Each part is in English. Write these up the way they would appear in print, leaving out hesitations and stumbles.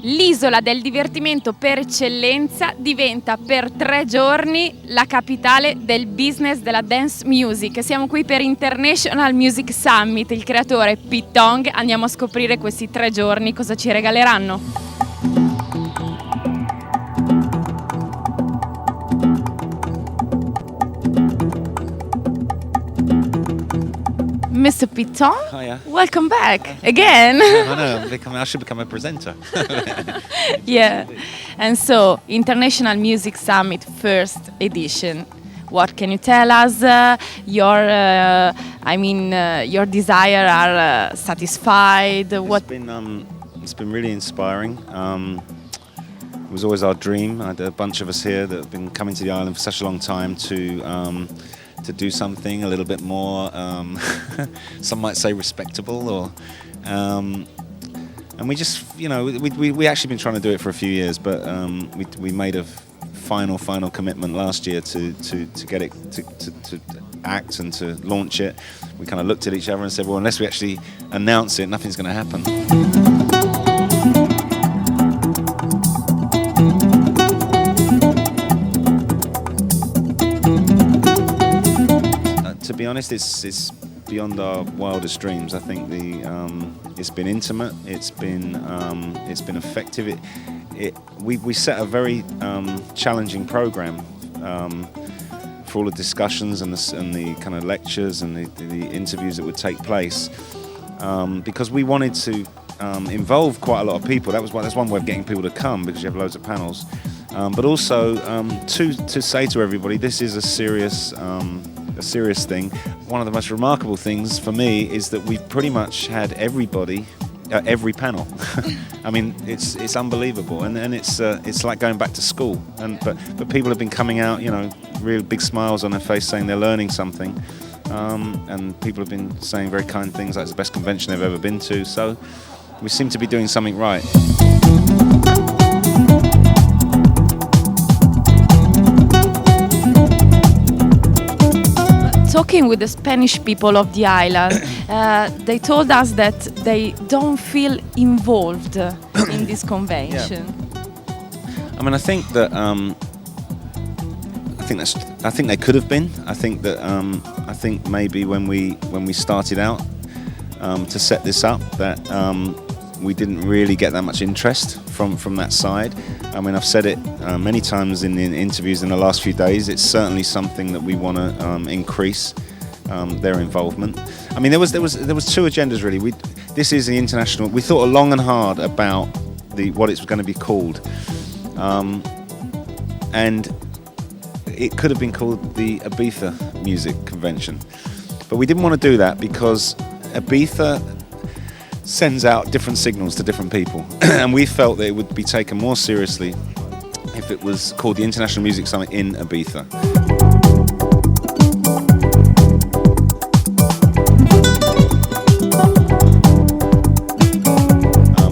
L'isola del divertimento per eccellenza diventa per 3 giorni la capitale del business della dance music. Siamo qui per International Music Summit, il creatore Tong. Andiamo a scoprire questi 3 giorni cosa ci regaleranno. Mr. Tong, Hiya. welcome back again. I know, I should become a presenter. Yeah, and so International Music Summit first edition. What can you tell us? Your desire are satisfied. It's been really inspiring. It was always our dream. I had a bunch of us here that have been coming to the island for such a long time to do something a little bit more, some might say respectable, or and we just, we actually been trying to do it for a few years, but we made a final commitment last year to get it to act and to launch it. We kind of looked at each other and said, well, unless we actually announce it, nothing's going to happen. To be honest, it's beyond our wildest dreams. I think it's been intimate. It's been effective. We set a very challenging program for all the discussions and the kind of lectures and the interviews that would take place, because we wanted to involve quite a lot of people. That's one way of getting people to come, because you have loads of panels, but also to say to everybody, this is a serious thing. One of the most remarkable things for me is that we've pretty much had everybody at every panel. I mean, it's unbelievable, and it's like going back to school. But people have been coming out, real big smiles on their face, saying they're learning something, and people have been saying very kind things, like it's the best convention they've ever been to. So we seem to be doing something right. Talking with the Spanish people of the island, they told us that they don't feel involved in this convention. Yeah. I mean, I think that I think they could have been. I think maybe when we started out to set this up, that we didn't really get that much interest from that side. I mean, I've said it many times in the interviews in the last few days. It's certainly something that we want to increase their involvement. I mean, there was 2 agendas really. This is the international. We thought long and hard about what it's going to be called, and it could have been called the Ibiza Music Convention, but we didn't want to do that because Ibiza sends out different signals to different people, and we felt that it would be taken more seriously if it was called the International Music Summit in Ibiza.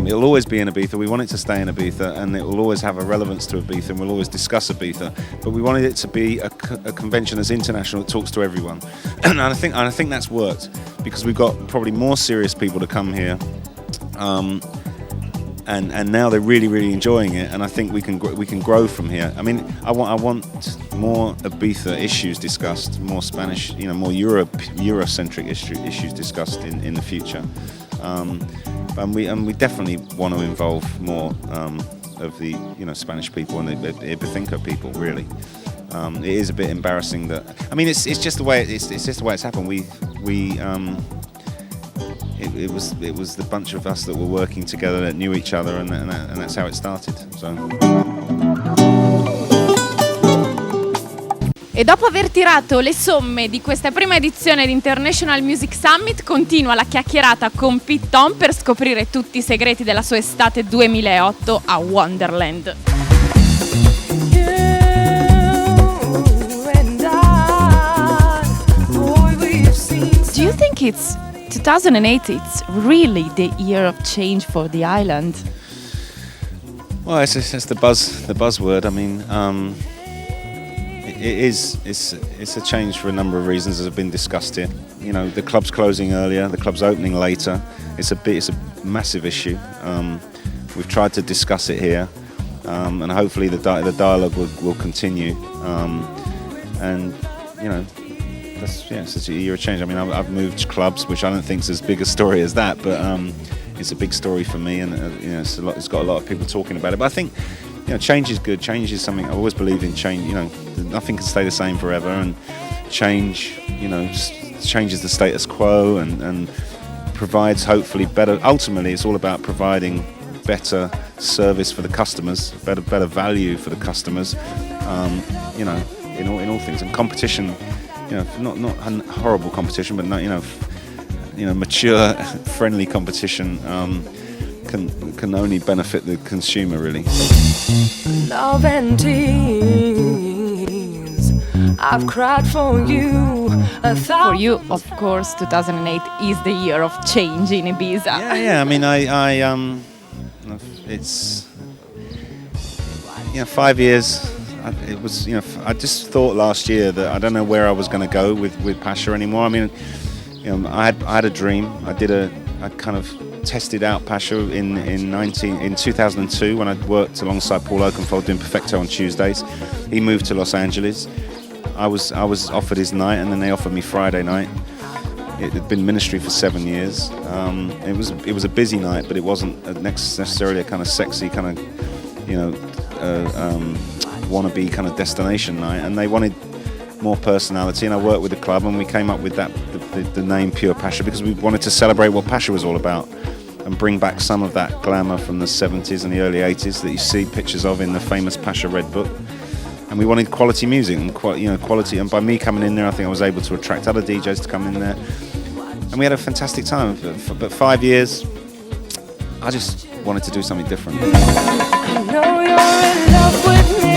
It'll always be in Ibiza. We want it to stay in Ibiza, and it will always have a relevance to Ibiza, and we'll always discuss Ibiza. But we wanted it to be a convention that's international, that talks to everyone, and I think that's worked, because we've got probably more serious people to come here, and now they're really enjoying it, and I think we can grow from here. I mean, I want more Ibiza issues discussed, more Spanish, more Eurocentric issues discussed in the future. And we definitely want to involve more of the Spanish people and the Ibiza people. Really, it is a bit embarrassing that, I mean, it's just the way it's happened. It was the bunch of us that were working together that knew each other, and that's how it started. So. E dopo aver tirato le somme di questa prima edizione di International Music Summit, continua la chiacchierata con Tong per scoprire tutti i segreti della sua estate 2008 a Wonderland. Do you think 2008 it's really the year of change for the island? Well, it's the buzzword. I mean, it's a change for a number of reasons, as have been discussed here. The club's closing earlier, the club's opening later. It's a massive issue. We've tried to discuss it here, and hopefully the dialogue will continue. And you know, it's such a year of change. I mean, I've moved clubs, which I don't think is as big a story as that, but it's a big story for me, and you know, it's got a lot of people talking about it. But I think, you know, change is good. Change is something I always believe in. Change, you know, nothing can stay the same forever, and change, you know, just changes the status quo and provides hopefully better. Ultimately, it's all about providing better service for the customers, better value for the customers. You know, in all things, and competition. You know, not horrible competition, but not, you know, mature, friendly competition can only benefit the consumer, really. Love and tears, I've cried for you. For you, of course, 2008 is the year of change in Ibiza. Yeah. I mean, it's, you know, 5 years. It was, you know, I just thought last year that I don't know where I was going to go with Pasha anymore. I mean, you know, I had a dream. I kind of tested out Pasha in 2002 when I worked alongside Paul Oakenfold doing Perfecto on Tuesdays. He moved to Los Angeles. I was offered his night, and then they offered me Friday night. It had been ministry for 7 years. It was a busy night, but it wasn't necessarily a kind of sexy kind of, you know, wannabe kind of destination night, and they wanted more personality, and I worked with the club, and we came up with the name Pure Pasha, because we wanted to celebrate what Pasha was all about and bring back some of that glamour from the 70s and the early 80s that you see pictures of in the famous Pasha Red Book. And we wanted quality music and quality, and by me coming in there, I think I was able to attract other DJs to come in there, and we had a fantastic time. But 5 years, I just wanted to do something different. I know you're in love with me,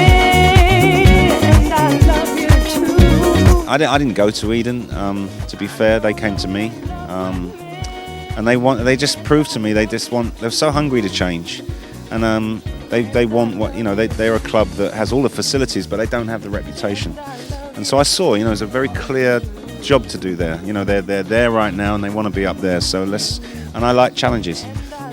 and I love you too. I didn't go to Eden. To be fair, they came to me, and they just proved to me they're so hungry to change, and they want what, you know, they're a club that has all the facilities, but they don't have the reputation. And so I saw, you know, there's a very clear job to do there. You know, they're there right now, and they want to be up there. So and I like challenges,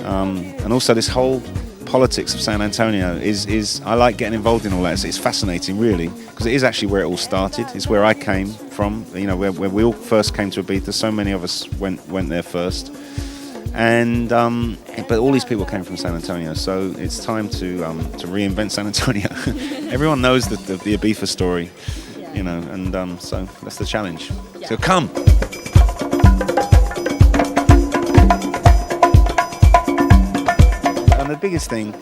and also this whole politics of San Antonio is I like getting involved in all that. It's fascinating, really, because it is actually where it all started. It's where I came from, you know, where we all first came to Ibiza. So many of us went there first, and but all these people came from San Antonio. So it's time to reinvent San Antonio. Everyone knows the Ibiza story, you know, and so that's the challenge. So come. And the biggest thing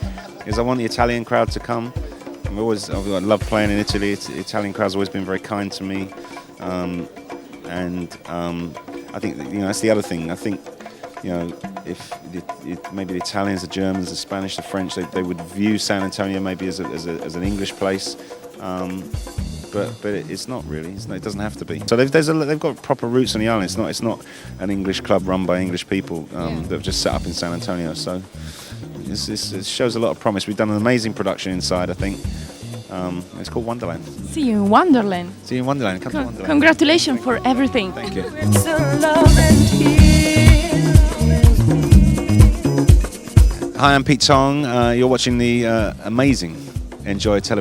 is I want the Italian crowd to come. I love playing in Italy. The Italian crowd's always been very kind to me, and I think, you know, that's the other thing. I think, you know, if maybe the Italians, the Germans, the Spanish, the French, they would view San Antonio maybe as an English place, but it's not really. It doesn't have to be. So they've got proper roots on the island. It's not an English club run by English people that have just set up in San Antonio. So it shows a lot of promise. We've done an amazing production inside, I think. It's called Wonderland. See you in Wonderland. See you in Wonderland. Come to Wonderland. Congratulations for everything. Thank you. It's a love and tears. Hi, I'm Pete Tong. You're watching the amazing Enjoy Television.